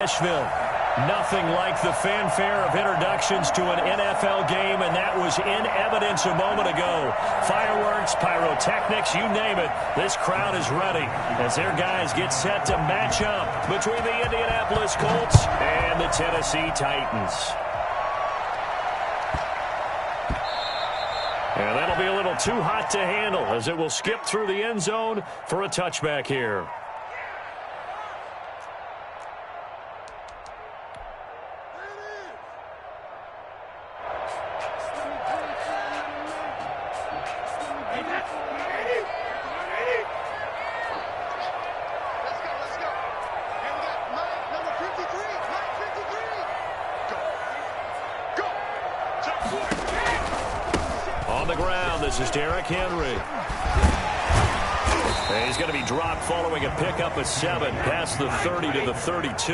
Nashville. Nothing like the fanfare of introductions to an NFL game, and that was in evidence a moment ago. Fireworks, pyrotechnics, you name it. This crowd is ready as their guys get set to match up between the Indianapolis Colts and the Tennessee Titans. And that'll be a little too hot to handle as it will skip through the end zone for a touchback here. This is Derrick Henry. And he's going to be dropped following a pickup of 7 past the 30 to the 32.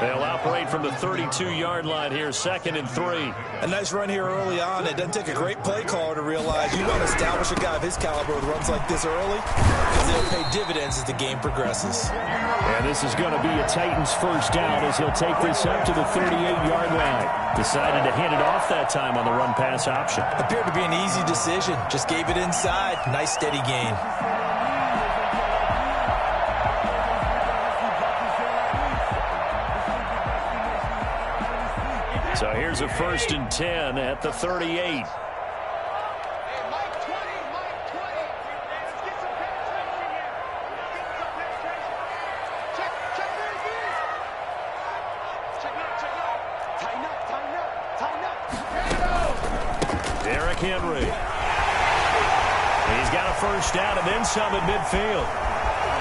They'll operate from the 32-yard line here, 2nd and 3. A nice run here early on. It doesn't take a great play caller to realize you want to establish a guy of his caliber with runs like this early, because they'll pay dividends as the game progresses. And this is going to be a Titans first down as he'll take this up to the 38-yard line. Decided to hand it off that time on the run-pass option. Appeared to be an easy decision. Just gave it inside. Nice steady gain. So here's a 1st and 10 at the 38. Derrick Henry. He's got a first down and then some at midfield.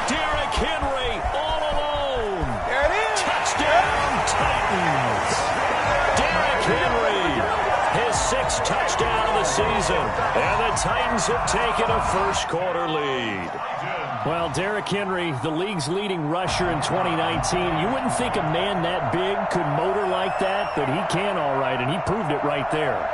Derrick Henry all alone. There it is. Touchdown, Titans. Derrick Henry, his 6th touchdown of the season. And the Titans have taken a first-quarter lead. Well, Derrick Henry, the league's leading rusher in 2019. You wouldn't think a man that big could motor like that, but he can all right, and he proved it right there.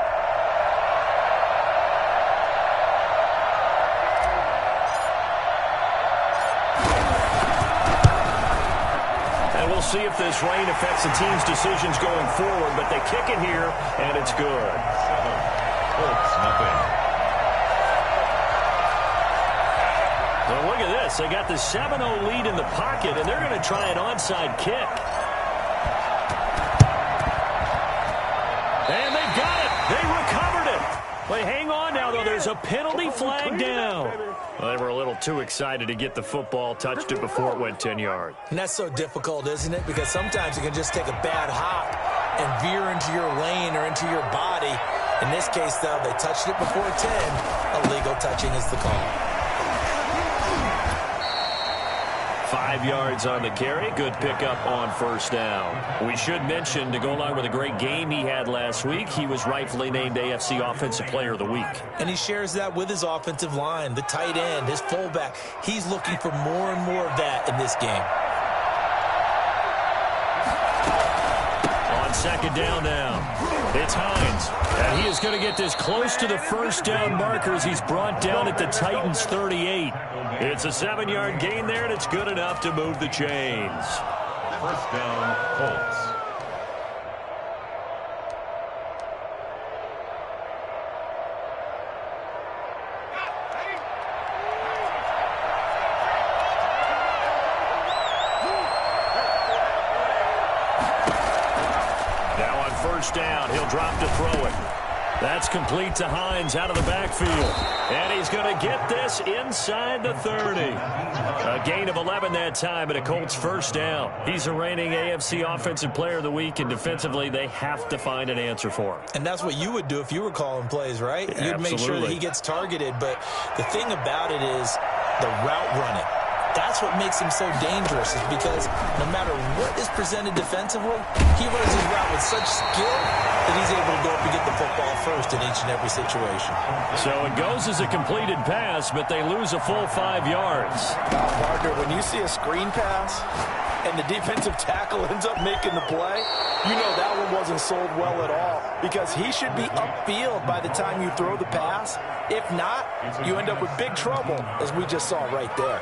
We'll see if this rain affects the team's decisions going forward, but they kick it here, and it's good. Well, look at this. They got the 7-0 lead in the pocket, and they're going to try an onside kick. And they got it. They recovered it. Wait, hang on now, though. There's a penalty flag down. Well, they were a little too excited to get the football, touched it before it went 10 yards. And that's so difficult, isn't it? Because sometimes you can just take a bad hop and veer into your lane or into your body. In this case, though, they touched it before 10. Illegal touching is the call. 5 yards on the carry. Good pickup on first down. We should mention, to go along with a great game he had last week, he was rightfully named AFC Offensive Player of the Week. And he shares that with his offensive line, the tight end, his fullback. He's looking for more and more of that in this game. On 2nd down now, it's Hines. And he is going to get this close to the first down markers. He's brought down at the Titans' 38. It's a 7-yard gain there, and it's good enough to move the chains. First down, Colts. Now on first down, he'll drop to throw it. That's complete to Hines out of the backfield. And he's going to get this inside the 30. A gain of 11 that time, and a Colts first down. He's a reigning AFC Offensive Player of the Week, and defensively they have to find an answer for him. And that's what you would do if you were calling plays, right? Absolutely. You'd make sure that he gets targeted. But the thing about it is the route running. That's what makes him so dangerous, is because no matter what is presented defensively, he runs his route with such skill that he's able to go up and get the football first in each and every situation. So it goes as a completed pass, but they lose a full 5 yards. Partner, when you see a screen pass and the defensive tackle ends up making the play, you know that one wasn't sold well at all, because he should be upfield by the time you throw the pass. If not, you end up with big trouble, as we just saw right there.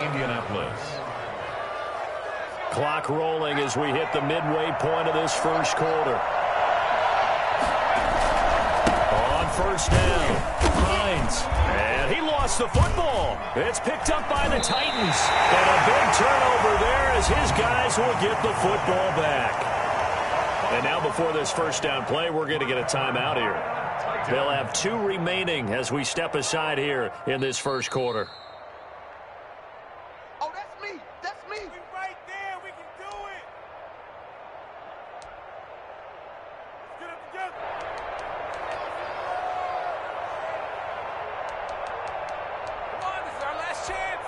Indianapolis. Clock rolling as we hit the midway point of this first quarter. On first down, Hines. And he lost the football. It's picked up by the Titans. And a big turnover there as his guys will get the football back. And now before this first down play, we're going to get a timeout here. They'll have 2 remaining as we step aside here in this first quarter. Oh, that's me. That's me. We right there. We can do it. Let's get it together. Come on, this is our last chance.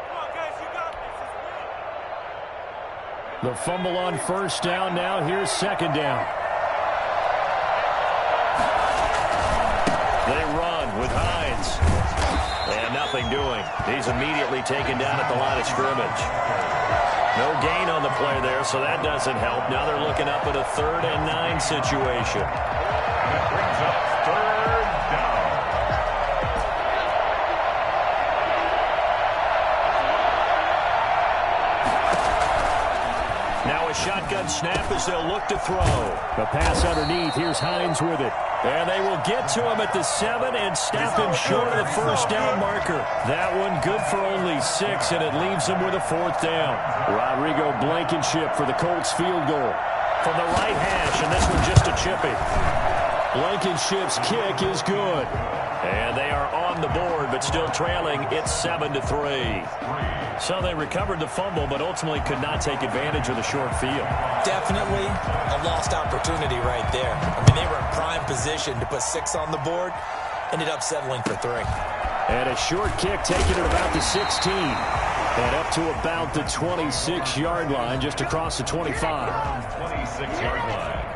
Come on, guys, you got this. It's The fumble on first down now. Here's second down. They run with Hines. And nothing doing. He's immediately taken down at the line of scrimmage. No gain on the play there, so that doesn't help. Now they're looking up at a 3rd and 9 situation. And it brings up 3rd down. Now a shotgun snap as they'll look to throw. The pass underneath. Here's Hines with it. And they will get to him at the 7 and snap him short of the first down marker. That one good for only 6, and it leaves him with a 4th down. Rodrigo Blankenship for the Colts field goal. From the right hash, and this one just a chippy. Blankenship's kick is good. And they are on the board, but still trailing. It's 7-3. So they recovered the fumble, but ultimately could not take advantage of the short field. Definitely a lost opportunity right there. I mean, they were in prime position to put 6 on the board. Ended up settling for 3. And a short kick taken at about the 16. And up to about the 26-yard line, just across the 25. 26-yard line.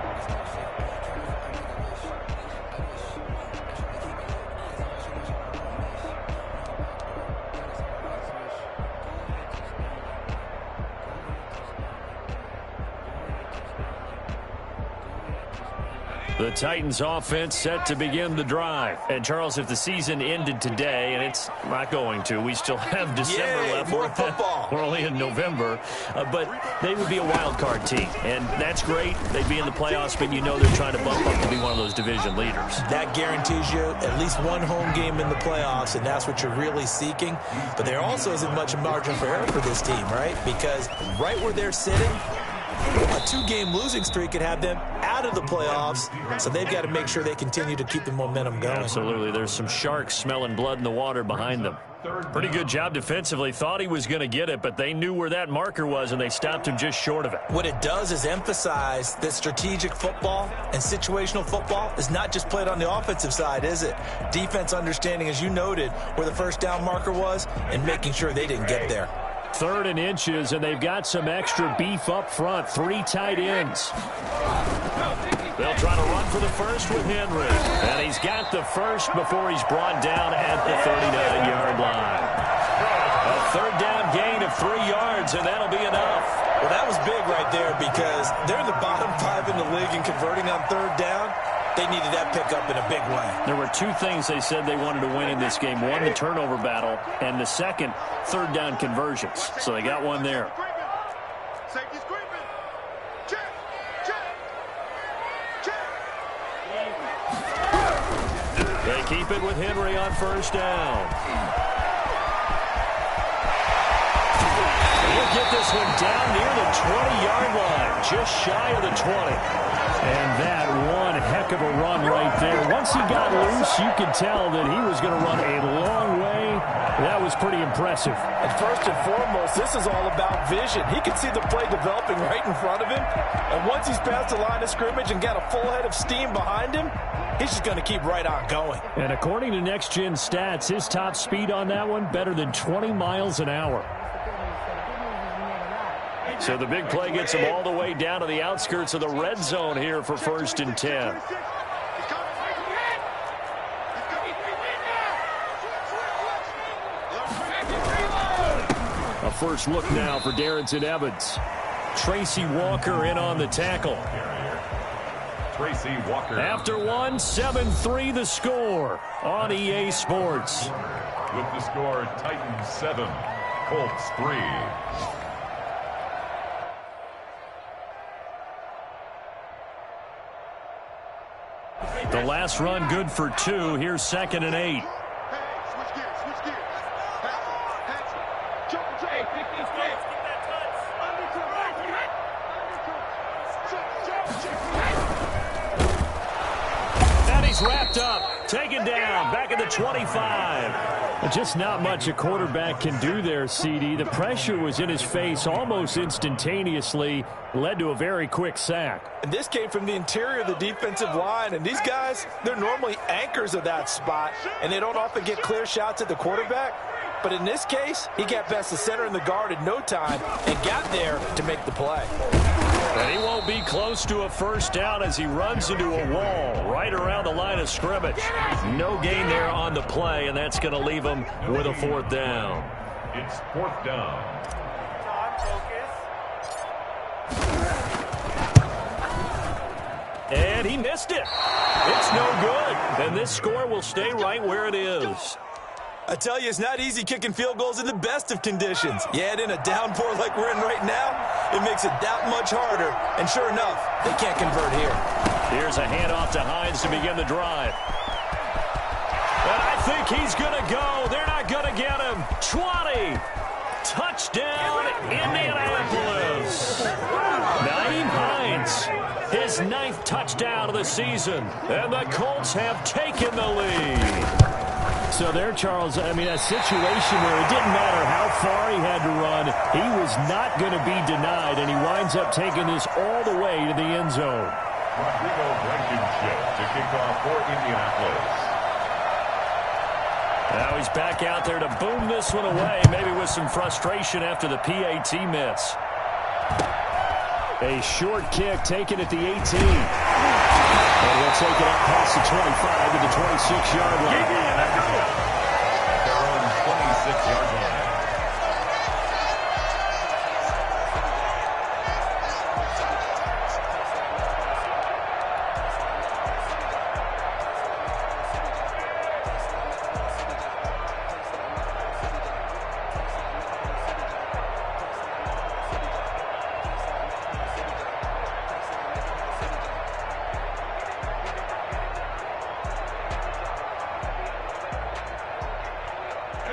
The Titans offense set to begin the drive. And Charles, if the season ended today, and it's not going to, we still have December left. More football. We're only in November, but they would be a wild card team. And that's great. They'd be in the playoffs, but you know they're trying to bump up to be one of those division leaders. That guarantees you at least one home game in the playoffs, and that's what you're really seeking. But there also isn't much margin for error for this team, right? Because right where they're sitting, a 2-game losing streak could have them out of the playoffs, so they've got to make sure they continue to keep the momentum going. Absolutely. There's some sharks smelling blood in the water behind them. Pretty good job defensively. Thought he was going to get it, but they knew where that marker was, and they stopped him just short of it. What it does is emphasize that strategic football and situational football is not just played on the offensive side, is it? Defense understanding, as you noted, where the first down marker was and making sure they didn't get there. 3rd and inches, and they've got some extra beef up front. 3 tight ends. They'll try to run for the first with Henry. And he's got the first before he's brought down at the 39-yard line. A 3rd down gain of 3 yards, and that'll be enough. Well, that was big right there because they're the bottom 5 in the league in converting on 3rd down. They needed that pickup in a big way. There were 2 things they said they wanted to win in this game. One, the turnover battle, and the second, 3rd down conversions. So they got one there. Safety screaming. Check. Check. Check. They keep it with Henry on first down. He'll get this one down near the 20-yard line, just shy of the 20. And that one heck of a run right there. Once he got loose, you could tell that he was going to run a long way. That was pretty impressive. And first and foremost, this is all about vision. He can see the play developing right in front of him. And once he's past the line of scrimmage and got a full head of steam behind him, he's just going to keep right on going. And according to Next Gen Stats, his top speed on that one, better than 20 miles an hour. So the big play gets him all the way down to the outskirts of the red zone here for 1st and 10. A first look now for Darrington Evans. Tracy Walker in on the tackle. Tracy Walker. After one, 7-3 the score on EA Sports. With the score, Titans 7, Colts 3. The last run good for 2. Here's 2nd and 8. Hey, switch gears, switch gears. Hands, jump, jump. Get that touch. And he's wrapped up. Taken down. Back at the 25. Just not much a quarterback can do there, CD. The pressure was in his face almost instantaneously. Led to a very quick sack. And this came from the interior of the defensive line. And these guys, they're normally anchors of that spot. And they don't often get clear shots at the quarterback. But in this case, he got past the center and the guard in no time and got there to make the play. And he won't be close to a first down as he runs into a wall right around the line of scrimmage. No gain there on the play, and that's going to leave him with a 4th down. It's 4th down. And he missed it. It's no good. And this score will stay right where it is. I tell you, it's not easy kicking field goals in the best of conditions. Yet in a downpour like we're in right now, it makes it that much harder. And sure enough, they can't convert here. Here's a handoff to Hines to begin the drive. And I think he's going to go. They're not going to get him. 20. Touchdown, Indianapolis. Nyheim Hines, his 9th touchdown of the season. And the Colts have taken the lead. So there, Charles, I mean, a situation where it didn't matter how far he had to run, he was not going to be denied, and he winds up taking this all the way to the end zone. Rodrigo Blankenship to kick off for Indianapolis. Now he's back out there to boom this one away, maybe with some frustration after the PAT miss. A short kick taken at the 18. And he'll take it up past the 25 to the 26-yard line. Their own 26-yard line.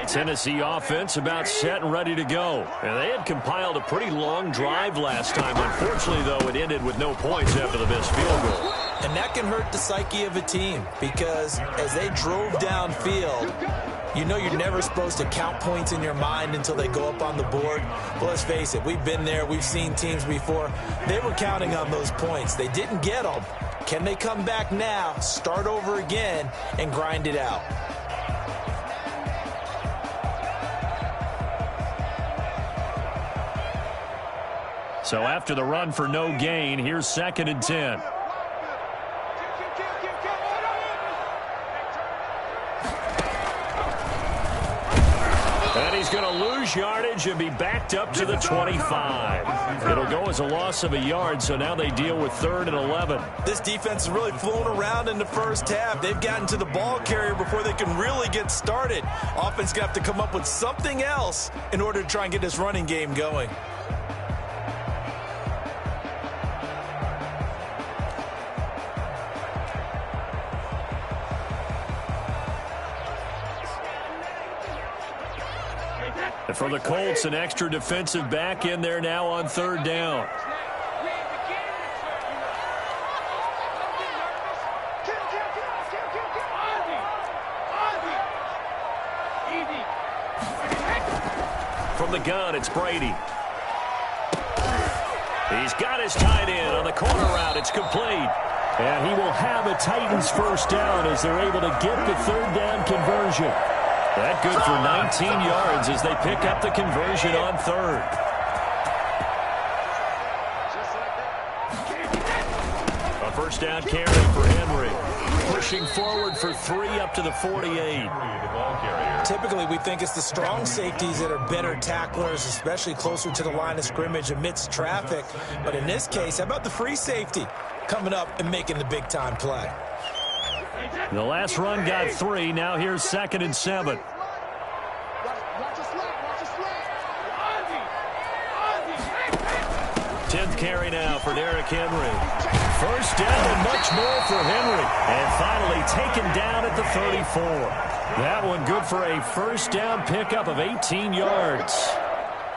Tennessee offense about set and ready to go. And they had compiled a pretty long drive last time. Unfortunately, though, it ended with no points after the missed field goal. And that can hurt the psyche of a team because as they drove downfield, you know you're never supposed to count points in your mind until they go up on the board. But let's face it, we've been there. We've seen teams before. They were counting on those points. They didn't get them. Can they come back now, start over again, and grind it out? So after the run for no gain, here's 2nd and 10. And he's going to lose yardage and be backed up to the 25. It'll go as a loss of a yard, so now they deal with 3rd and 11. This defense is really flown around in the first half. They've gotten to the ball carrier before they can really get started. Offense going to have to come up with something else in order to try and get this running game going. For the Colts, an extra defensive back in there now on 3rd down. From the gun, it's Brady. He's got his tight end on the corner route. It's complete. And he will have a Titans first down as they're able to get the 3rd down conversion. That good for 19 yards as they pick up the conversion on 3rd. A first down carry for Henry. Pushing forward for 3 up to the 48. Typically, we think it's the strong safeties that are better tacklers, especially closer to the line of scrimmage amidst traffic. But in this case, how about the free safety coming up and making the big-time play? The last run got 3. Now here's 2nd and 7. 10th carry now for Derrick Henry. First down and much more for Henry. And finally taken down at the 34. That one good for a first down pickup of 18 yards.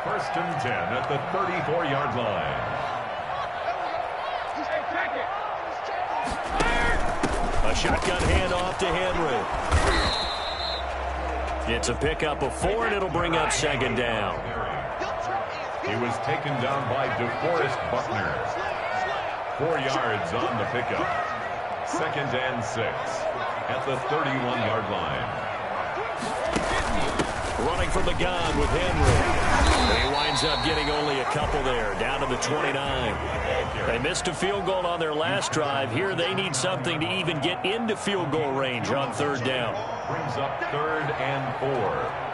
First and 10 at the 34-yard line. A shotgun handoff to Henry. It's a pickup of 4, and it'll bring up second down. He was taken down by DeForest Buckner. 4 yards on the pickup. Second and 6 at the 31-yard line. Running from the gun with Henry. And he winds up getting only a couple there, down to the 29. They missed a field goal on their last drive. Here they need something to even get into field goal range on third down. Brings up third and 4.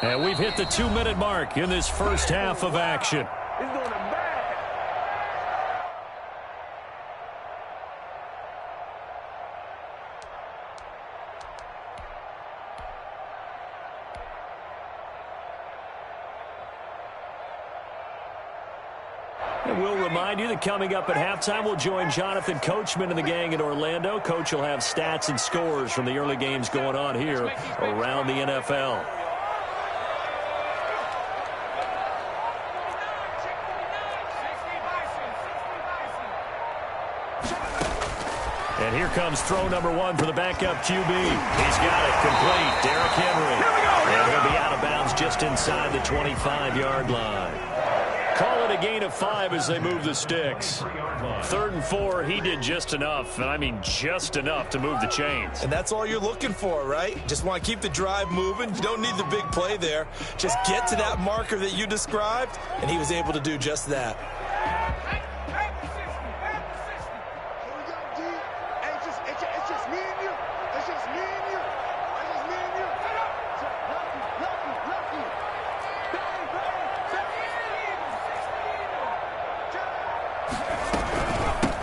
And we've hit the 2-minute mark in this first half of action. He's doing it bad. And we'll remind you that coming up at halftime, we'll join Jonathan Coachman and the gang in Orlando. Coach will have stats and scores from the early games going on here around the NFL. And here comes throw number 1 for the backup QB. He's got it complete. Derrick Henry. And he'll be out of bounds just inside the 25-yard line. Call it a gain of 5 as they move the sticks. 3rd and 4, he did just enough, and I mean just enough to move the chains. And that's all you're looking for, right? Just want to keep the drive moving. You don't need the big play there. Just get to that marker that you described, and he was able to do just that.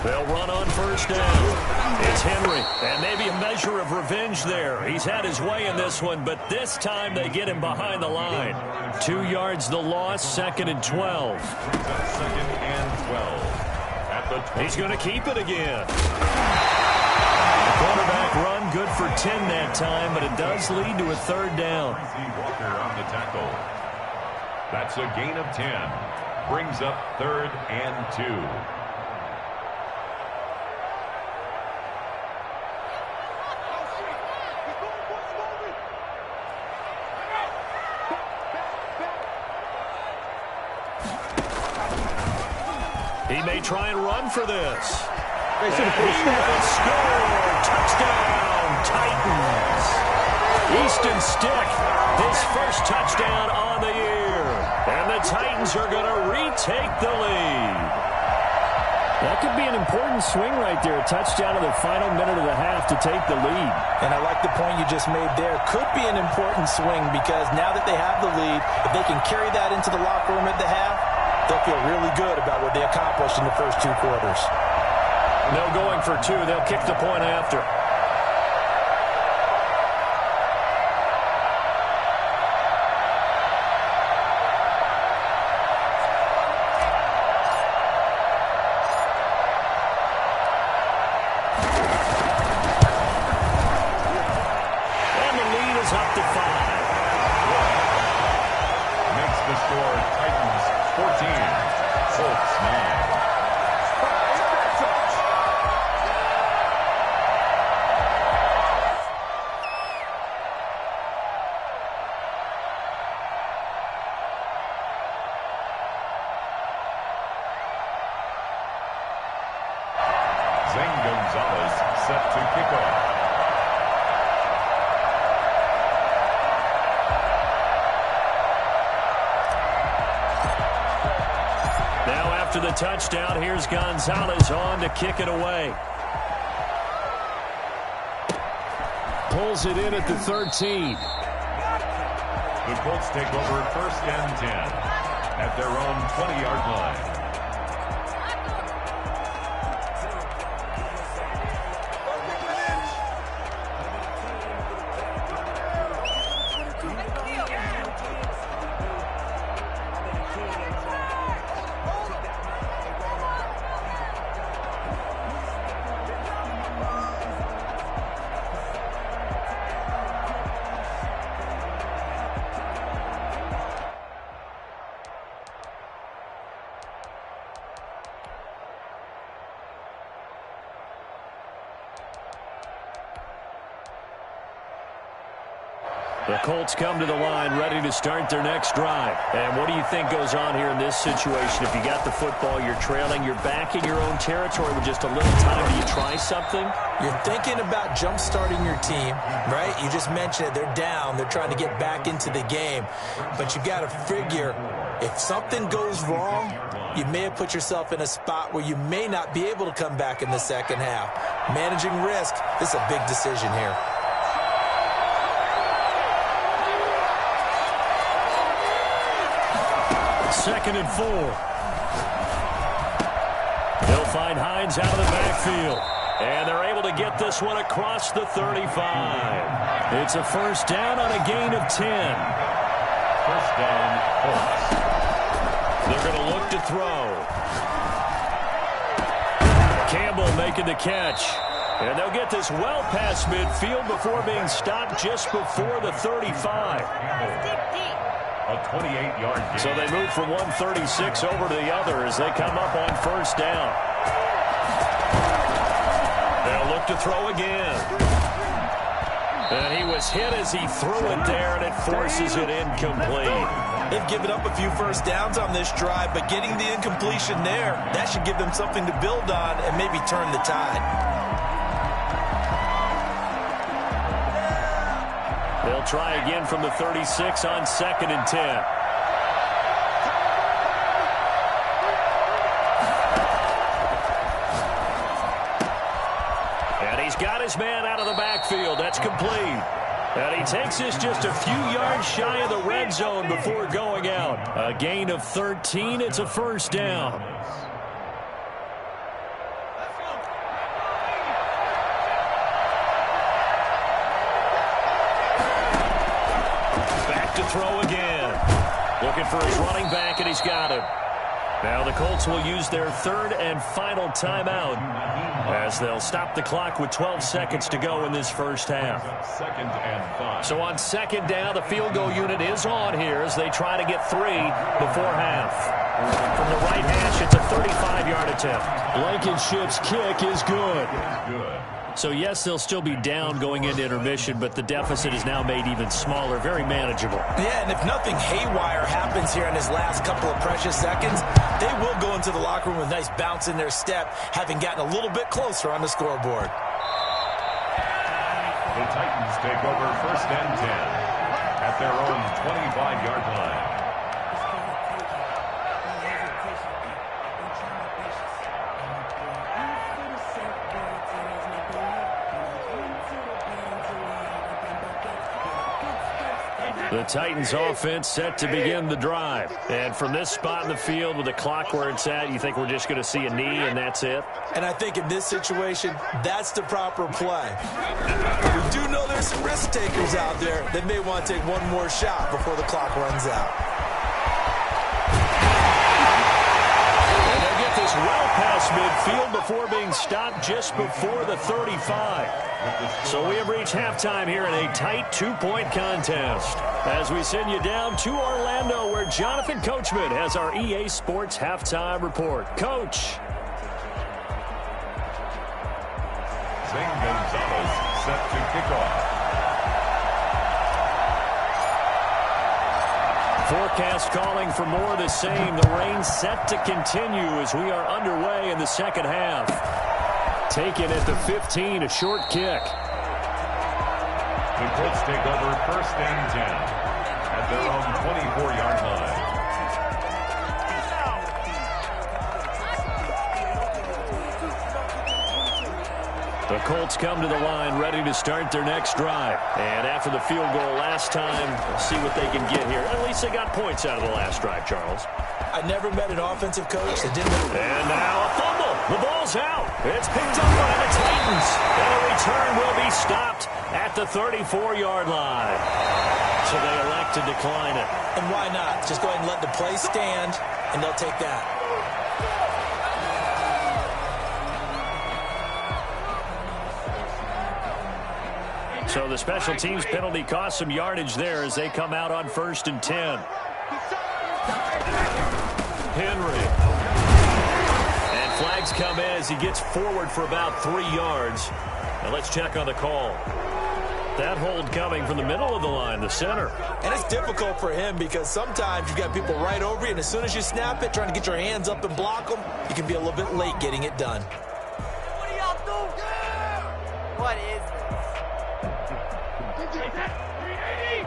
They'll run on first down. It's Henry, and maybe a measure of revenge there. He's had his way in this one, but this time they get him behind the line. 2 yards the loss, 2nd and 12. Second and 12 at the 20. He's going to keep it again. The quarterback run good for 10 that time, but it does lead to a 3rd down. Walker on the tackle. That's a gain of 10. Brings up 3rd and 2. He may try and run for this. And he will score. Touchdown, Titans. Easton Stick, his first touchdown on the year. And the Titans are going to retake the lead. That could be an important swing right there. A touchdown in the final minute of the half to take the lead. And I like the point you just made there. Could be an important swing because now that they have the lead, if they can carry that into the locker room at the half, they'll feel really good about what they accomplished in the first 2 quarters. No going for 2. They'll kick the point after. And the lead is up to 5. Makes the score Titans 14, Colts 9. Zane Gonzalez set to kick off. Now after the touchdown, here's Gonzalez on to kick it away. Pulls it in at the 13. The Colts take over 1st and 10 at their own 20-yard line. The Colts come to the line ready to start their next drive. And what do you think goes on here in this situation? If you got the football, you're trailing, you're back in your own territory with just a little time. Do you try something? You're thinking about jump-starting your team, right? You just mentioned it. They're down. They're trying to get back into the game. But you got to figure, if something goes wrong, you may have put yourself in a spot where you may not be able to come back in the second half. Managing risk, this is a big decision here. Second and 4. They'll find Hines out of the backfield. And they're able to get this one across the 35. It's a first down on a gain of 10. First down, Colts. They're going to look to throw. Campbell making the catch. And they'll get this well past midfield before being stopped just before the 35. A 28-yard gain. So they move from 136 over to the other as they come up on first down. They'll look to throw again. And he was hit as he threw it there, and it forces it incomplete. They've given up a few first downs on this drive, but getting the incompletion there, that should give them something to build on and maybe turn the tide. They'll try again from the 36 on second and 10. And he's got his man out of the backfield. That's complete. And he takes this just a few yards shy of the red zone before going out. A gain of 13. It's a first down. To throw again. Looking for his running back, and he's got him. Now the Colts will use their third and final timeout as they'll stop the clock with 12 seconds to go in this first half. Second and 5. So on second down, the field goal unit is on here as they try to get 3 before half. From the right hash, it's a 35-yard attempt. Blankenship's kick is good. Good. So, yes, they'll still be down going into intermission, but the deficit is now made even smaller, very manageable. Yeah, and if nothing haywire happens here in his last couple of precious seconds, they will go into the locker room with a nice bounce in their step, having gotten a little bit closer on the scoreboard. The Titans take over first and 10 at their own 25-yard line. The Titans offense set to begin the drive. And from this spot in the field with the clock where it's at, you think we're just going to see a knee and that's it? And I think in this situation, that's the proper play. We do know there's some risk takers out there that may want to take one more shot before the clock runs out. And they'll get this well past midfield before being stopped just before the 35. So we have reached halftime here in a tight 2-point contest. As we send you down to Orlando, where Jonathan Coachman has our EA Sports Halftime Report. Coach. Zane Gonzalez set to kick off. Forecast calling for more of the same. The rain set to continue as we are underway in the second half. Taken at the 15, a short kick. The Colts take over first and 10 at their own 24-yard line. The Colts come to the line ready to start their next drive. And after the field goal last time, we'll see what they can get here. At least they got points out of the last drive, Charles. I never met an offensive coach that didn't. And now a fumble. The ball's out. It's picked up by the Titans. And the return will be stopped at the 34-yard line. So they elect to decline it. And why not? Just go ahead and let the play stand, and they'll take that. So the special teams penalty cost some yardage there as they come out on first and 10. Henry. And flags come in as he gets forward for about 3 yards. Now let's check on the call. That hold coming from the middle of the line, the center. And it's difficult for him because sometimes you've got people right over you, and as soon as you snap it, trying to get your hands up and block them, you can be a little bit late getting it done. What do y'all do? What is this? 380.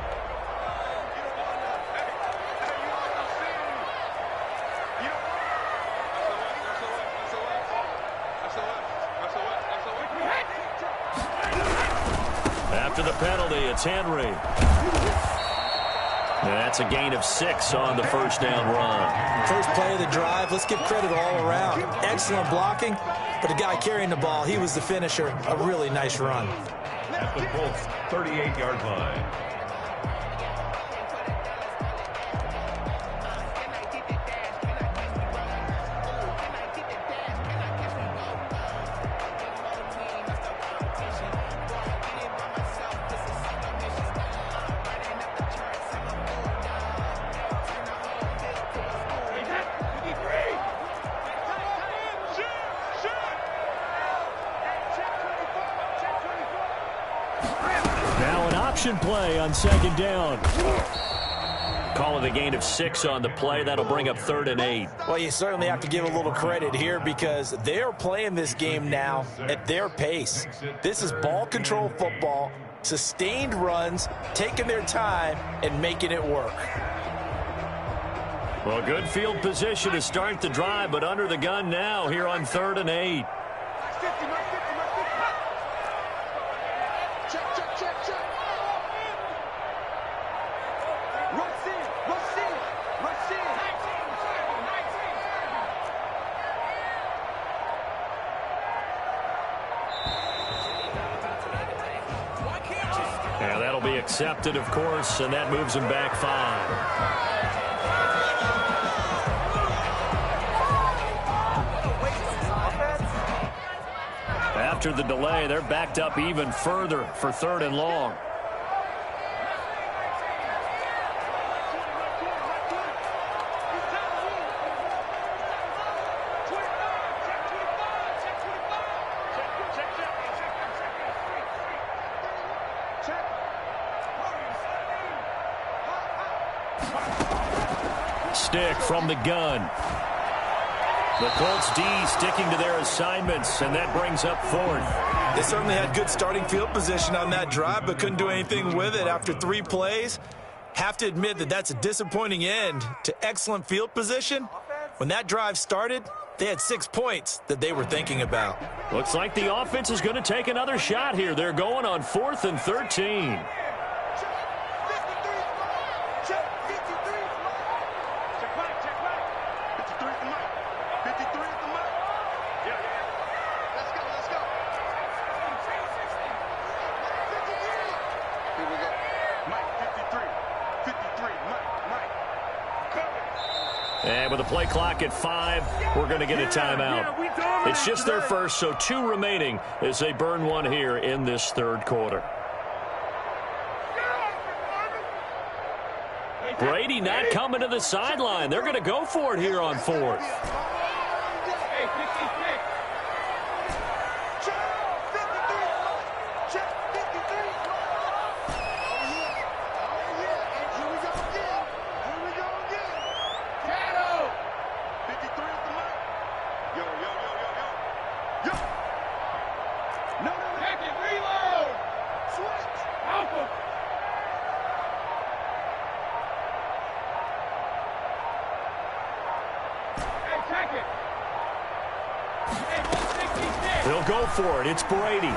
After the penalty, it's Henry. And that's a gain of 6 on the first down run. First play of the drive, let's give credit all around. Excellent blocking, but the guy carrying the ball, he was the finisher. A really nice run. At the Colts' 38-yard line. Play on second down. Call it a gain of 6 on the play. That'll bring up 3rd and 8. Well, you certainly have to give a little credit here because they're playing this game now at their pace. This is ball control football, sustained runs, taking their time, and making it work. Well, good field position to start the drive, but under the gun now here on 3rd and 8. Yeah, that'll be accepted, of course, and that moves him back 5. After the delay, they're backed up even further for 3rd and long. Stick from the gun. The Colts D sticking to their assignments, and that brings up 4th. They certainly had good starting field position on that drive, but couldn't do anything with it after 3 plays. Have to admit that that's a disappointing end to excellent field position. When that drive started, they had 6 points that they were thinking about. Looks like the offense is going to take another shot here. They're going on 4th and 13. And with the play clock at 5, we're going to get a timeout. It's just their first, so 2 remaining as they burn 1 here in this 3rd quarter. Brady not coming to the sideline. They're going to go for it here on 4th. They'll go for it. It's Brady.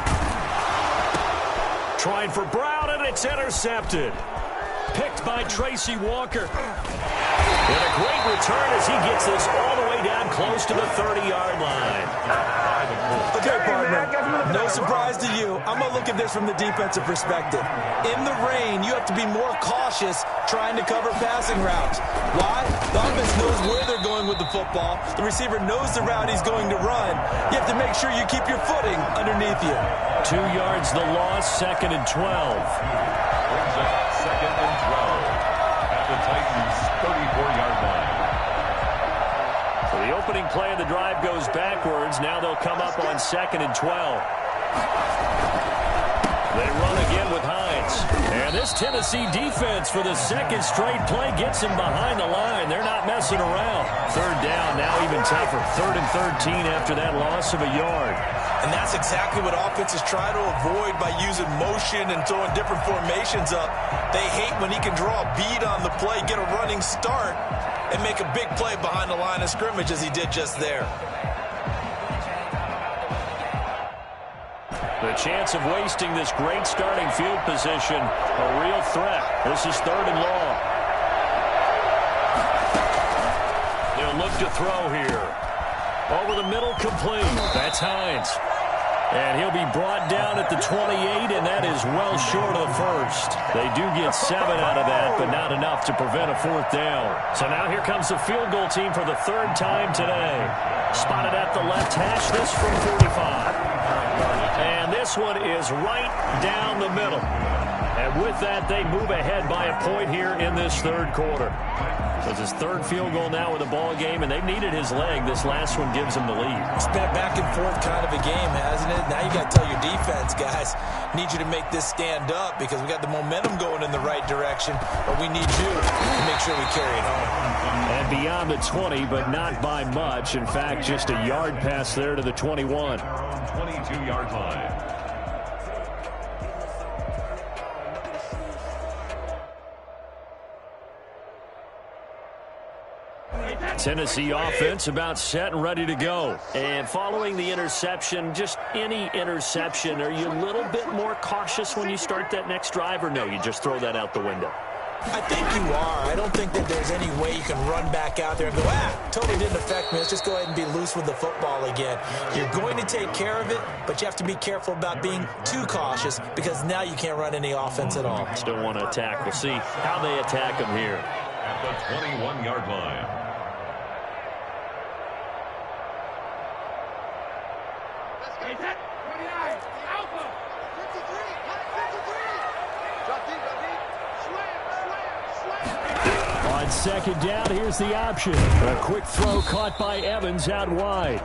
Trying for Brown, and it's intercepted. Picked by Tracy Walker. And a great return as he gets this all the way down close to the 30-yard line. Okay, partner, no surprise to you. I'm going to look at this from the defensive perspective. In the rain, you have to be more cautious trying to cover passing routes. Why? The offense knows where they're going with the football. The receiver knows the route he's going to run. You have to make sure you keep your footing underneath you. 2 yards the loss, 2nd and 12. Brings up 2nd and 12 at the Titans' 34-yard line. So the opening play of the drive goes backwards. Now they'll come up on 2nd and 12. They run again with Hines. And this Tennessee defense for the second straight play gets him behind the line. They're not messing around. Third down, now even tougher. 3rd and 13 after that loss of a yard. And that's exactly what offenses try to avoid by using motion and throwing different formations up. They hate when he can draw a bead on the play, get a running start, and make a big play behind the line of scrimmage as he did just there. The chance of wasting this great starting field position, a real threat. This is 3rd and long. They'll look to throw here. Over the middle, complete. That's Hines. And he'll be brought down at the 28, and that is well short of the first. They do get 7 out of that, but not enough to prevent a 4th down. So now here comes the field goal team for the 3rd time today. Spotted at the left hash, this from 45. And this one is right down the middle. And with that, they move ahead by a point here in this 3rd quarter. So it's his 3rd field goal now with the ball game, and they've needed his leg. This last one gives them the lead. It's been a back and forth kind of a game, hasn't it? Now you got to tell your defense, guys, need you to make this stand up because we got the momentum going in the right direction, but we need you to make sure we carry it home. And beyond the 20, but not by much. In fact, just a yard pass there to the 21. 22-yard line. Tennessee offense about set and ready to go. And following the interception, just any interception, are you a little bit more cautious when you start that next drive, or no, you just throw that out the window? I think you are. I don't think that there's any way you can run back out there and go, totally didn't affect me. Let's just go ahead and be loose with the football again. You're going to take care of it, but you have to be careful about being too cautious because now you can't run any offense at all. Still want to attack. We'll see how they attack them here. At the 21-yard line. On 2nd down, here's the option. A quick throw caught by Evans out wide.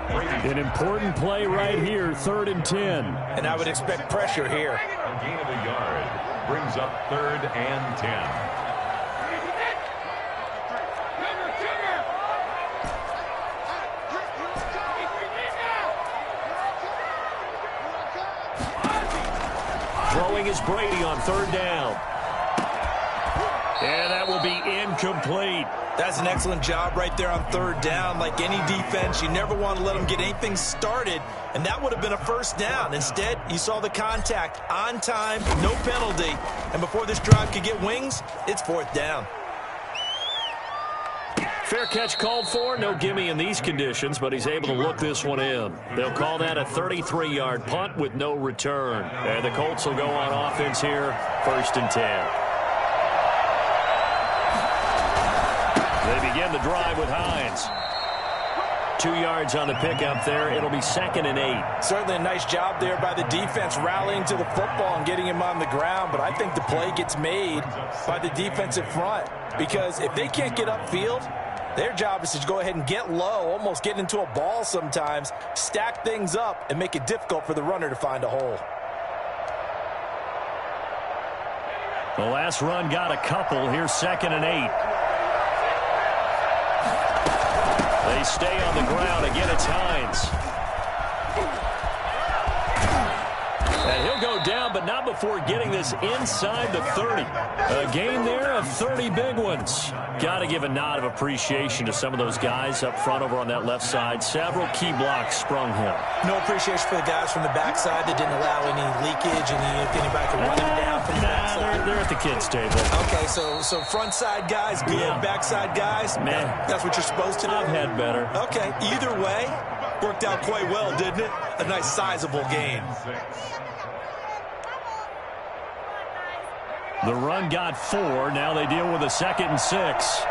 An important play right here, 3rd and 10. And I would expect pressure here. A gain of a yard brings up 3rd and 10. Throwing is Brady on 3rd down. And that will be incomplete. That's an excellent job right there on 3rd down. Like any defense, you never want to let them get anything started, and that would have been a 1st down. Instead, you saw the contact on time, no penalty, and before this drive could get wings, it's 4th down. Fair catch called for. No gimme in these conditions, but he's able to look this one in. They'll call that a 33-yard punt with no return. And the Colts will go on offense here, 1st and 10. They begin the drive with Hines. 2 yards on the pickup there. It'll be 2nd and 8. Certainly a nice job there by the defense rallying to the football and getting him on the ground, but I think the play gets made by the defensive front because if they can't get upfield, their job is to go ahead and get low, almost get into a ball sometimes, stack things up, and make it difficult for the runner to find a hole. The last run got a couple. Here's 2nd and 8. They stay on the ground. Again, it's Hines. And he'll go down, but not before getting this inside the 30. A gain there of 30 big ones. Got to give a nod of appreciation to some of those guys up front over on that left side. Several key blocks sprung him. No appreciation for the guys from the backside that didn't allow any leakage and anybody could run them down from the backside. They're at the kids' table. Okay, so front side guys, good. Yeah. Backside guys, man, that's what you're supposed to do. I've had better. Okay, either way, worked out quite well, didn't it? A nice sizable gain. The run got 4. Now they deal with a 2nd and 6.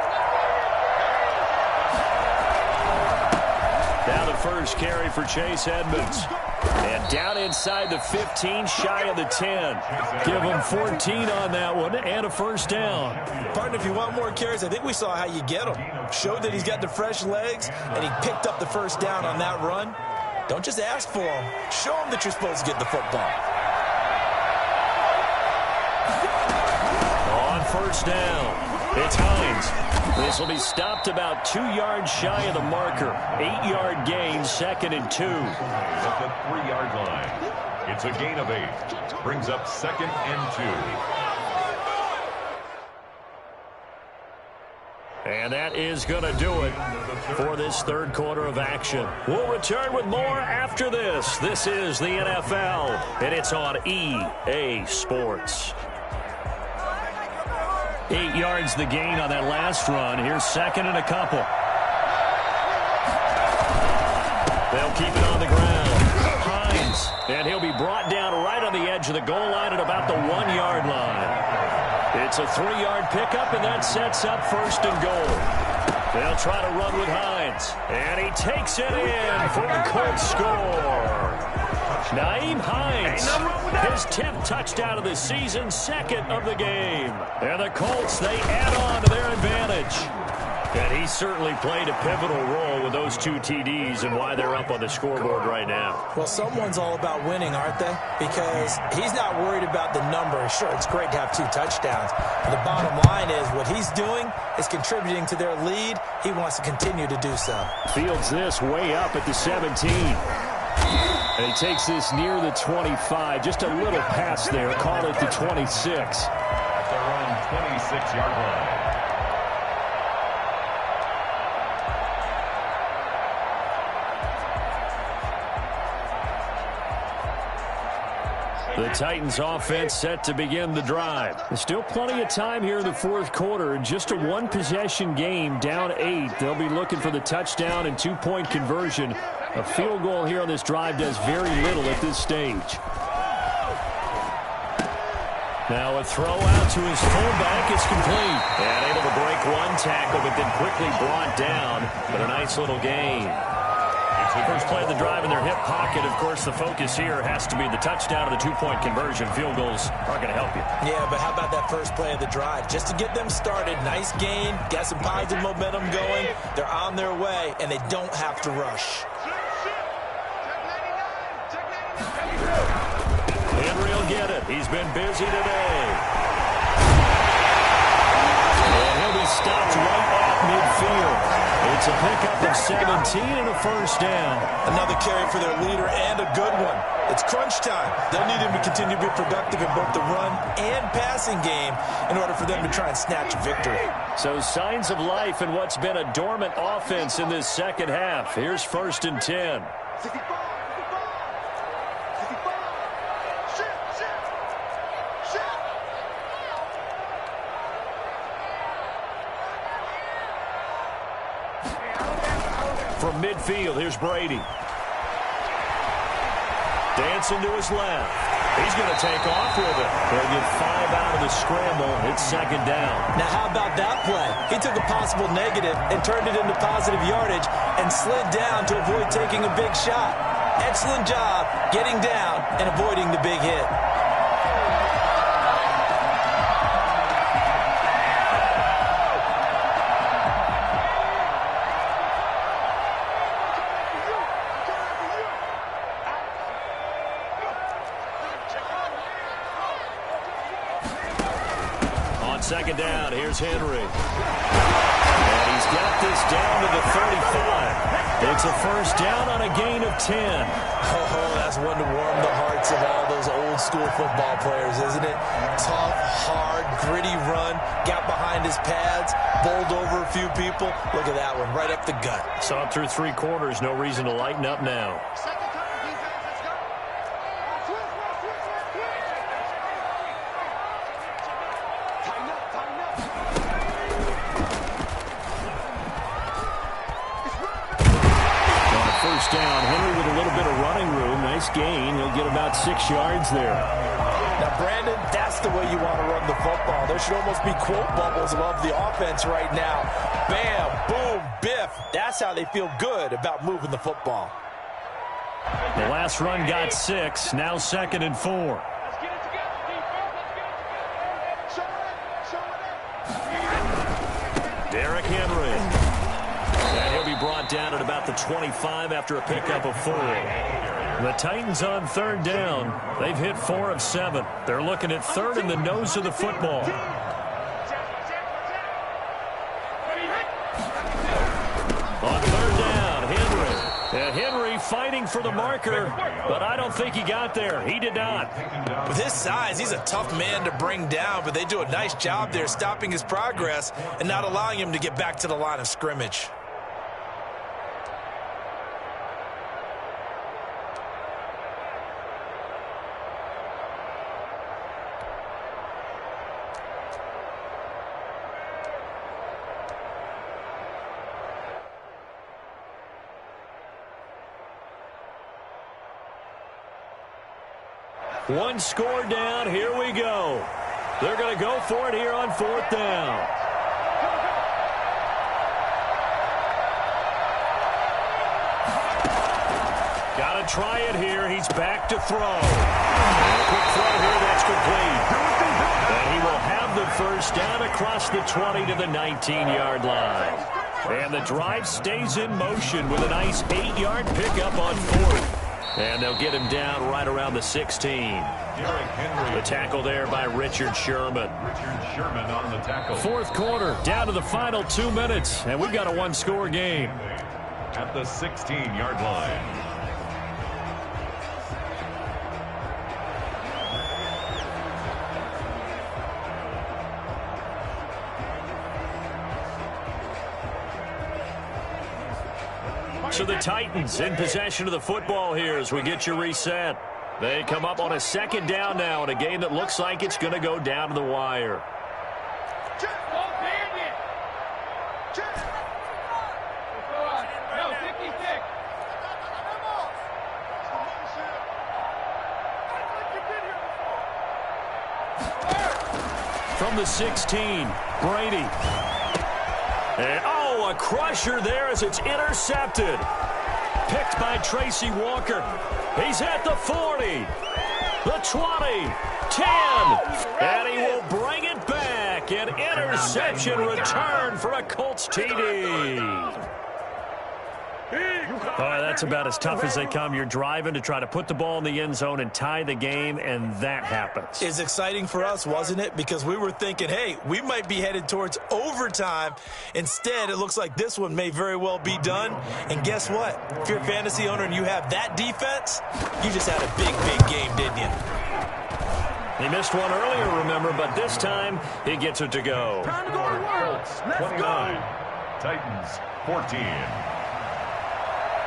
Now the first carry for Chase Edmonds. And down inside the 15, shy of the 10. Give him 14 on that one and a 1st down. Partner, if you want more carries, I think we saw how you get him. Showed that he's got the fresh legs, and he picked up the 1st down on that run. Don't just ask for him. Show him that you're supposed to get the football. On first down, it's Hines. This will be stopped about 2 yards shy of the marker. 8-yard gain, 2nd and 2. At the 3-yard line. It's a gain of 8. Brings up 2nd and 2. And that is going to do it for this third quarter of action. We'll return with more after this. This is the NFL, and it's on EA Sports. 8 yards the gain on that last run. Here's 2nd and a couple. They'll keep it on the ground. Hines, and he'll be brought down right on the edge of the goal line at about the 1-yard line. It's a 3-yard pickup, and that sets up 1st and goal. They'll try to run with Hines, and he takes it in for a quick score. Nyheim Hines, his 10th touchdown of the season, 2nd of the game. And the Colts, they add on to their advantage. And he certainly played a pivotal role with those 2 TDs and why they're up on the scoreboard right now. Well, someone's all about winning, aren't they? Because he's not worried about the number. Sure, it's great to have 2 touchdowns. But the bottom line is what he's doing is contributing to their lead. He wants to continue to do so. Fields this way up at the 17. And he takes this near the 25. Just a little pass there. Call it the 26. At their own 26-yard line. The Titans offense set to begin the drive. There's still plenty of time here in the fourth quarter. Just a 1-possession game, down 8. They'll be looking for the touchdown and 2-point conversion. A field goal here on this drive does very little at this stage. Now a throw out to his fullback is complete. And able to break 1 tackle, but then quickly brought down. But a nice little gain. First play of the drive in their hip pocket. Of course, the focus here has to be the touchdown and the 2-point conversion. Field goals aren't going to help you. Yeah, but how about that first play of the drive? Just to get them started, nice gain, got some positive momentum going. They're on their way, and they don't have to rush. Henry will get it. He's been busy today. And he'll be stopped right at midfield. It's a pickup of 17 and a first down. Another carry for their leader and a good one. It's crunch time. They'll need him to continue to be productive in both the run and passing game in order for them to try and snatch a victory. So signs of life in what's been a dormant offense in this second half. Here's 1st and 10. From midfield, here's Brady. Dancing to his left. He's going to take off with it. They'll get 5 out of the scramble. It's 2nd down. Now, how about that play? He took a possible negative and turned it into positive yardage and slid down to avoid taking a big shot. Excellent job getting down and avoiding the big hit. Second down, here's Henry. And he's got this down to the 35. It's a first down on a gain of 10. Oh, that's one to warm the hearts of all those old school football players, isn't it? Tough, hard, gritty run, got behind his pads, bowled over a few people. Look at that one, right up the gut. Saw it through 3 quarters, no reason to lighten up now. Down. Henry with a little bit of running room. Nice gain. He'll get about 6 yards there. Now, Brandon, that's the way you want to run the football. There should almost be quote bubbles above the offense right now. Bam, boom, biff. That's how they feel good about moving the football. The last run got 6. Now 2nd and 4. Derrick Henry. And he'll be brought down at about the 25 after a pickup of 4. The Titans on third down. They've hit 4 of 7. They're looking at third in the nose of the football. On third down, Henry. And Henry fighting for the marker, but I don't think he got there. He did not. With his size, he's a tough man to bring down, but they do a nice job there stopping his progress and not allowing him to get back to the line of scrimmage. One score down. Here we go. They're going to go for it here on fourth down. Got to try it here. He's back to throw. Quick throw here. That's complete. And he will have the first down across the 20 to the 19-yard line. And the drive stays in motion with a nice 8-yard pickup on fourth. And they'll get him down right around the 16. The tackle there by Richard Sherman. Richard Sherman on the tackle. Fourth quarter, down to the final 2 minutes, and we've got a one-score game. At the 16-yard line. So the Titans in possession of the football here as we get you reset. They come up on a second down now in a game that looks like it's going to go down to the wire. From the 16, Brady. And, oh, a crusher there as it's intercepted. Picked by Tracy Walker. He's at the 40, the 20, 10, and he will bring it back. An interception return for a Colts TD. Oh, that's about as tough as they come. You're driving to try to put the ball in the end zone and tie the game, and that happens. It's exciting for us, wasn't it? Because we were thinking, hey, we might be headed towards overtime. Instead, it looks like this one may very well be done. And guess what? If you're a fantasy owner and you have that defense, you just had a big, big game, didn't you? He missed one earlier, remember, but this time he gets it to go. Time to go to work. 29. Titans 14.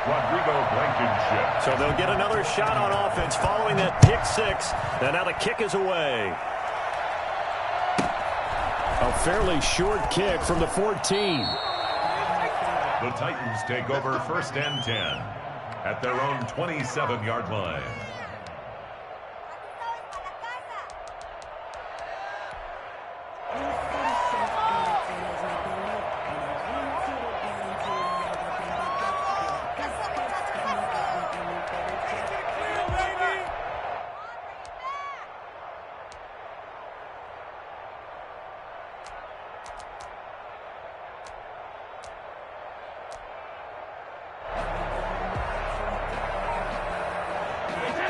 Rodrigo Blankenship. So they'll get another shot on offense following that pick six. And now the kick is away. A fairly short kick from the 14. The Titans take over first and 10 at their own 27-yard line.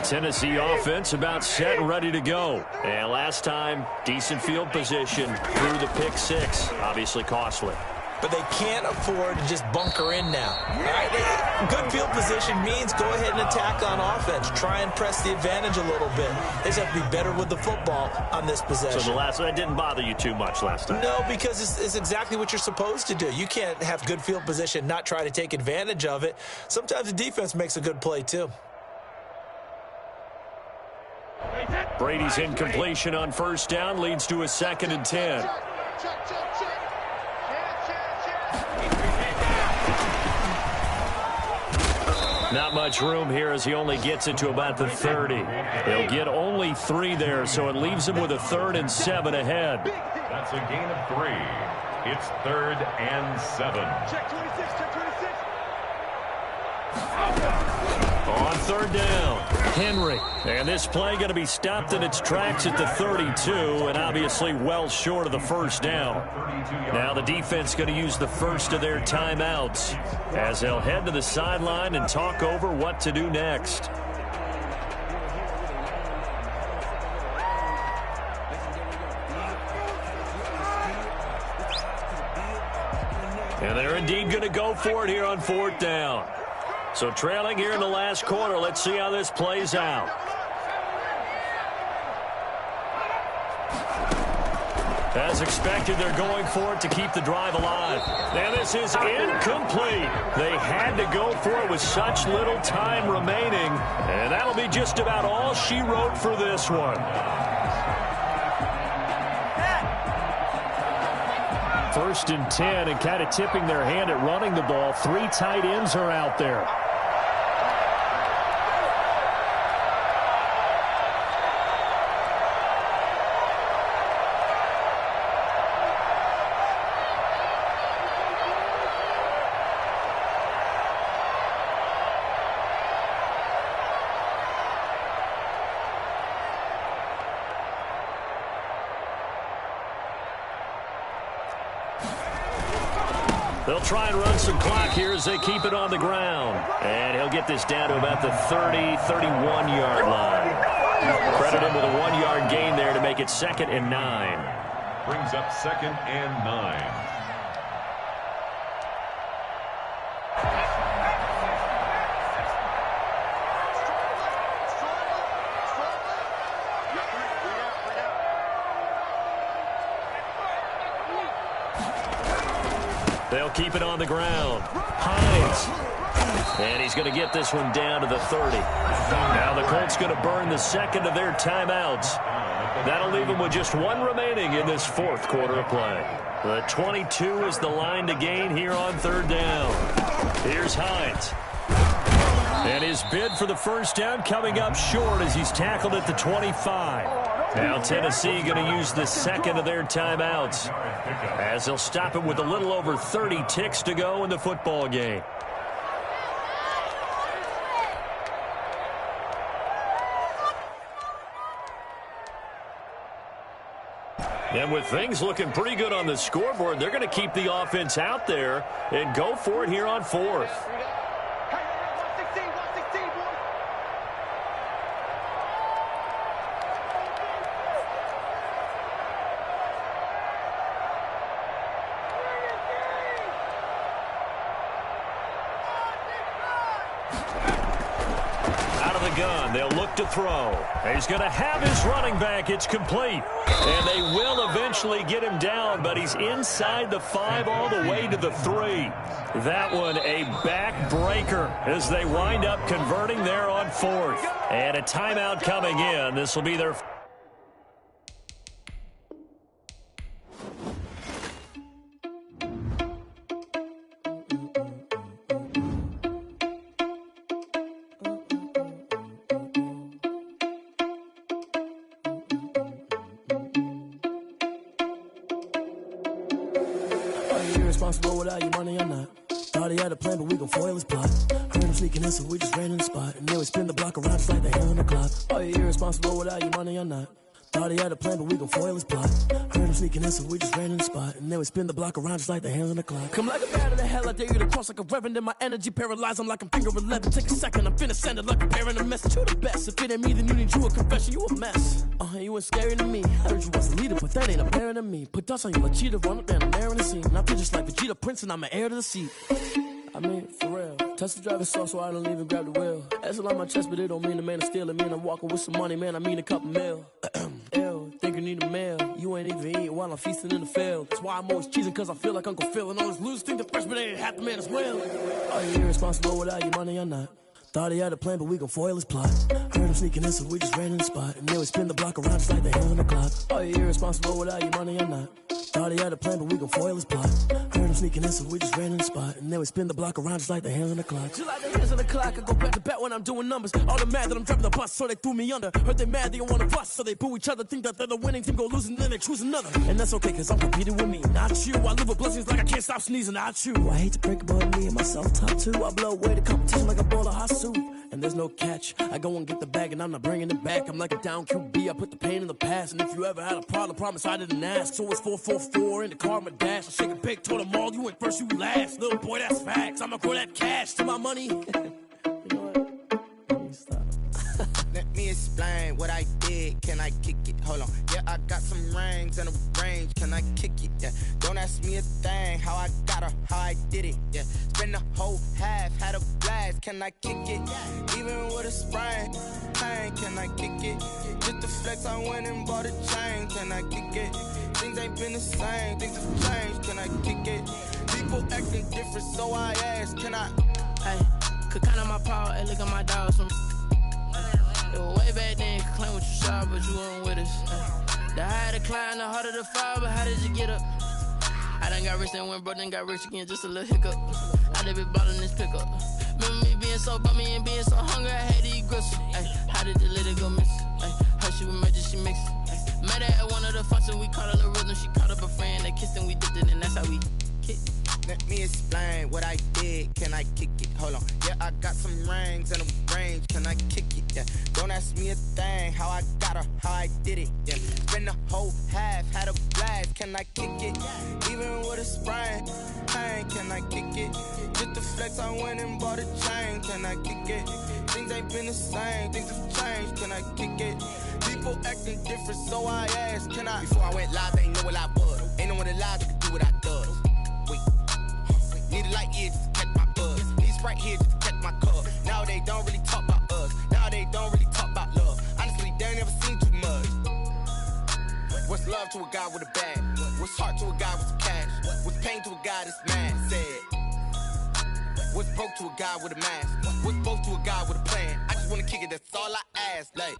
Tennessee offense about set and ready to go. And last time, decent field position through the pick six. Obviously costly. But they can't afford to just bunker in now. All right? Good field position means go ahead and attack on offense. Try and press the advantage a little bit. They just have to be better with the football on this possession. So that didn't bother you too much last time? No, because it's exactly what you're supposed to do. You can't have good field position, not try to take advantage of it. Sometimes the defense makes a good play, too. Brady's incompletion on first down leads to a 2nd and 10. Not much room here as he only gets it to about the 30. They'll get only 3 there, so it leaves him with a 3rd and 7 ahead. That's a gain of 3. It's 3rd and 7. Check 26, check 26. On third down, Henry. And this play going to be stopped in its tracks at the 32, and obviously well short of the first down. Now the defense going to use the first of their timeouts as they'll head to the sideline and talk over what to do next. And they're indeed going to go for it here on 4th down. So trailing here in the last quarter. Let's see how this plays out. As expected, they're going for it to keep the drive alive. And this is incomplete. They had to go for it with such little time remaining. And that'll be just about all she wrote for this one. First and 10, and kind of tipping their hand at running the ball. 3 tight ends are out there. They'll try and run some clock here as they keep it on the ground. And he'll get this down to about the 30, 31-yard line. Credit him with a 1-yard gain there to make it 2nd and 9. Brings up 2nd and 9. They'll keep it on the ground. Hines. And he's going to get this one down to the 30. Now the Colts going to burn the second of their timeouts. That'll leave them with just 1 remaining in this 4th quarter of play. The 22 is the line to gain here on 3rd down. Here's Hines. And his bid for the first down coming up short as he's tackled at the 25. Now Tennessee going to use the second of their timeouts as they'll stop it with a little over 30 ticks to go in the football game. And with things looking pretty good on the scoreboard, they're going to keep the offense out there and go for it here on 4th. They'll look to throw. He's going to have his running back. It's complete. And they will eventually get him down, but he's inside the 5 all the way to the 3. That one a backbreaker as they wind up converting there on 4th. And a timeout coming in. This will be their... Responsible without your money or not. Thought he had a plan, but we gon' foil his plot. Heard him sneaking in, so we just ran in the spot. And then we spin the block around just like the hand on the clock. Are you irresponsible without your money or not? Thought he had a plan, but we gon' foil his plot. Heard him sneaking in, so we just ran in the spot. And then we spin the block around just like the hands on the clock. Come like a bat of the hell, I dare you to cross like a reverend. And my energy paralyzed, I'm like I'm finger 11. Take a second, I'm finna send it like a bearing a message to the best. If it ain't me, then you need you a confession, you a mess. You ain't scary to me. I heard you was a leader, but that ain't apparent to me. Put dust on you, a cheater, run up there and I'm airing the scene. And I feel just like Vegeta Prince and I'm an heir to the seat. I mean, for real. Touch the driver's sauce so I don't even grab the wheel. That's on my chest, but it don't mean the man is stealing. Man, I'm walking with some money, man, I mean a couple mil. Ew, think you need a meal. You ain't even eating while I'm feasting in the field. That's why I'm always cheesing, cause I feel like Uncle Phil. And all those losers think the freshman ain't half the man as well. Are you irresponsible without your money or not? Thought he had a plan, but we gon' foil his plot. Heard him sneaking in, so we just ran in the spot. And then we spin the block around just like the hand on the clock. Are you irresponsible without your money or not? Thought he had a plan, but we gon' foil his plot. Heard him sneaking in, so we just ran in the spot. And then we spin the block around just like the hands on the clock. Just like the hands on the clock, I go back to back when I'm doing numbers. All the mad that I'm driving the bus, so they threw me under. Heard they mad, they don't wanna bust, so they boo each other. Think that they're the winning team, go losing, then they choose another. And that's okay, cause I'm competing with me, not you. I live with blessings like I can't stop sneezing, not you. I hate to break it, but me and myself top 2. I blow away the competition like a bowl of hot soup. And and there's no catch. I go and get the bag and I'm not bringing it back. I'm like a down QB, I put the pain in the past. And if you ever had a problem, promise I didn't ask. So it's 444 in the car, my dash. I shake a big, told them all, you ain't first, you last. Little boy, that's facts. I'ma grow that cash to my money. You know what? Let me stop. Let me explain what I did. Can I kick it? Hold on. Yeah, I got some rings and a range. Can I kick it? Yeah. Don't ask me a thing. How I got her, how I did it. Yeah. Spend the whole half, had a blast. Can I kick it? Even with a sprain, pain. Can I kick it? Just to flex, I went and bought a chain. Can I kick it? Things ain't been the same. Things have changed. Can I kick it? People acting different, so I ask. Can I? Hey, could count on my power. Hey, look at my dogs from. It was way back then, could claim what you saw, but you weren't with us. The higher the climb, the harder the fall, but how did you get up? I done got rich and went broke, then got rich again, just a little hiccup. I done been ballin' this pickup. Remember me being so bummy and being so hungry, I had to eat gristle. Ay, how did you let it go miss? Ay, how she was magic, she mixed. Met her at one of the functions, we caught a little rhythm, she caught up a friend, they kissed and we dipped it, and that's how we kicked. Let me explain what I did. Can I kick it? Hold on. Yeah, I got some rings and a range. Can I kick it? Yeah. Don't ask me a thing. How I got her, how I did it. Yeah. Spend the whole half, had a blast. Can I kick it? Even with a sprain, pain. Can I kick it? Just to flex, I went and bought a chain. Can I kick it? Things ain't been the same. Things have changed. Can I kick it? People acting different, so I asked. Can I? Before I went live, they ain't know what I was. Ain't no one alive that could do what I does. Wait. Need a light here just to catch my buzz. Need Sprite here just to catch my cup. Now they don't really talk about us. Now they don't really talk about love. Honestly, they ain't never seen too much. What's love to a guy with a bag? What's heart to a guy with some cash? What's pain to a guy that's mad? Said. What's broke to a guy with a mask? What's both to a guy with a plan? I just wanna kick it, that's all I ask. Like,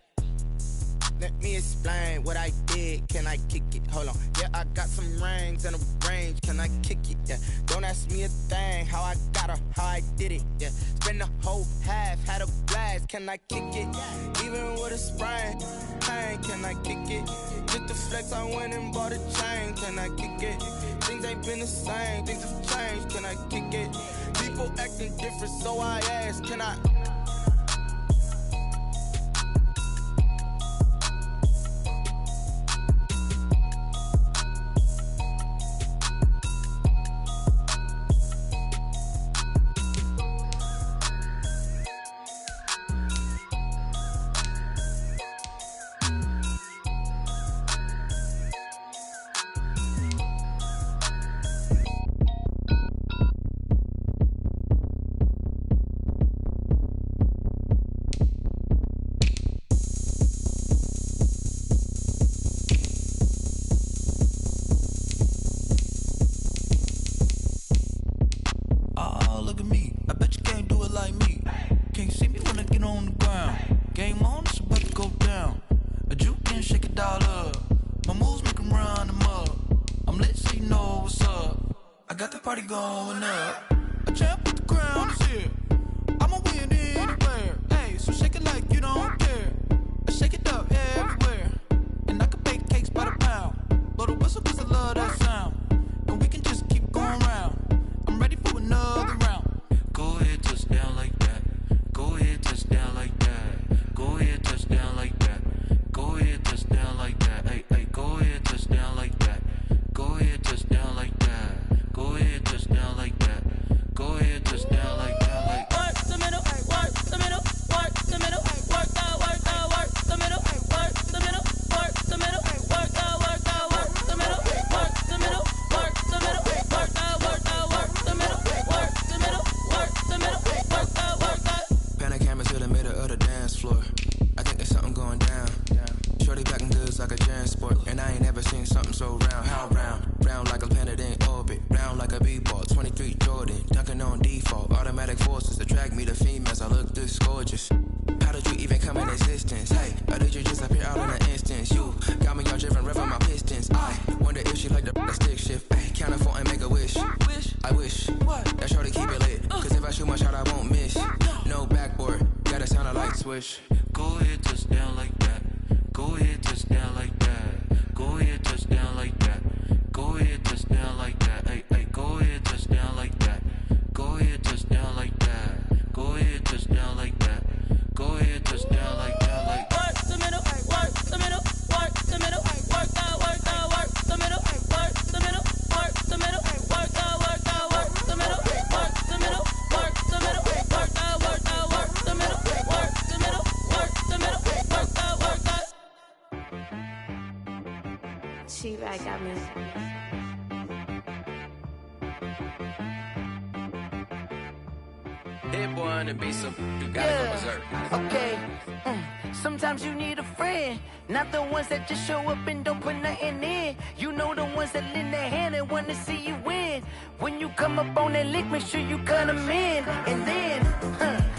let me explain what I did. Can I kick it? Hold on. Yeah, I got some rings and a range. Can I kick it? Yeah. Don't ask me a thing. How I got her, how I did it. Yeah. Spend the whole half, had a blast. Can I kick it? Even with a sprain, pain. Can I kick it? Just to flex, I went and bought a chain. Can I kick it? Things ain't been the same. Things have changed. Can I kick it? People acting different, so I ask. Can I? Going up, a champ with the crown is here. I'ma win anywhere. Hey, so shake it like you don't care. I shake it up everywhere. And I can bake cakes by the pound. Blow the whistle cause I love that sound. And we can just keep going round. I'm ready for another round. Go ahead, touch down like that. Go ahead, touch down like that. Go ahead, touch down like that. Go ahead, touch down like that. Hey, hey, go ahead, touch down like that. Go ahead, touch down like that. Go ahead, touch down like that. Go ahead, touch down like that. Like work the middle, work the middle, work the middle, work the middle, work the middle, work the middle, work the middle, work the middle, work the middle, work the middle, work the middle, work the middle, work the. Pan a camera to the middle of the dance floor. I think there's something going down. Shorty backing goods like a transport, and I ain't never seen something so round. How round? Round like a planet in orbit, round like a b-ball. 23 Jordan, dunking on default. Automatic forces attract me to females. I look this gorgeous. How did you even come in existence? Hey, or did you just appear out in an instance? You got me all driven, revving my pistons. I wonder if she like the stick shift. Hey, count a 4 and make a wish. I wish that shorty keep it lit. Cause if I shoot my shot, I won't miss. No backboard, gotta sound a light switch. Go ahead, touch down like that. Go ahead, touch down like that. Go ahead, touch down like that. Go ahead, touch down like that. Hey, hey, go ahead, touch down like that. Go ahead, touch down like that. Go ahead, touch down like that. T-Rack got me. Hit one and be so you gotta go berserk. Okay. Sometimes you need a friend, not the ones that just show up and don't put nothing in. You know the ones that lend their hand and want to see you win. When you come up on that lick, make sure you cut them in. And then,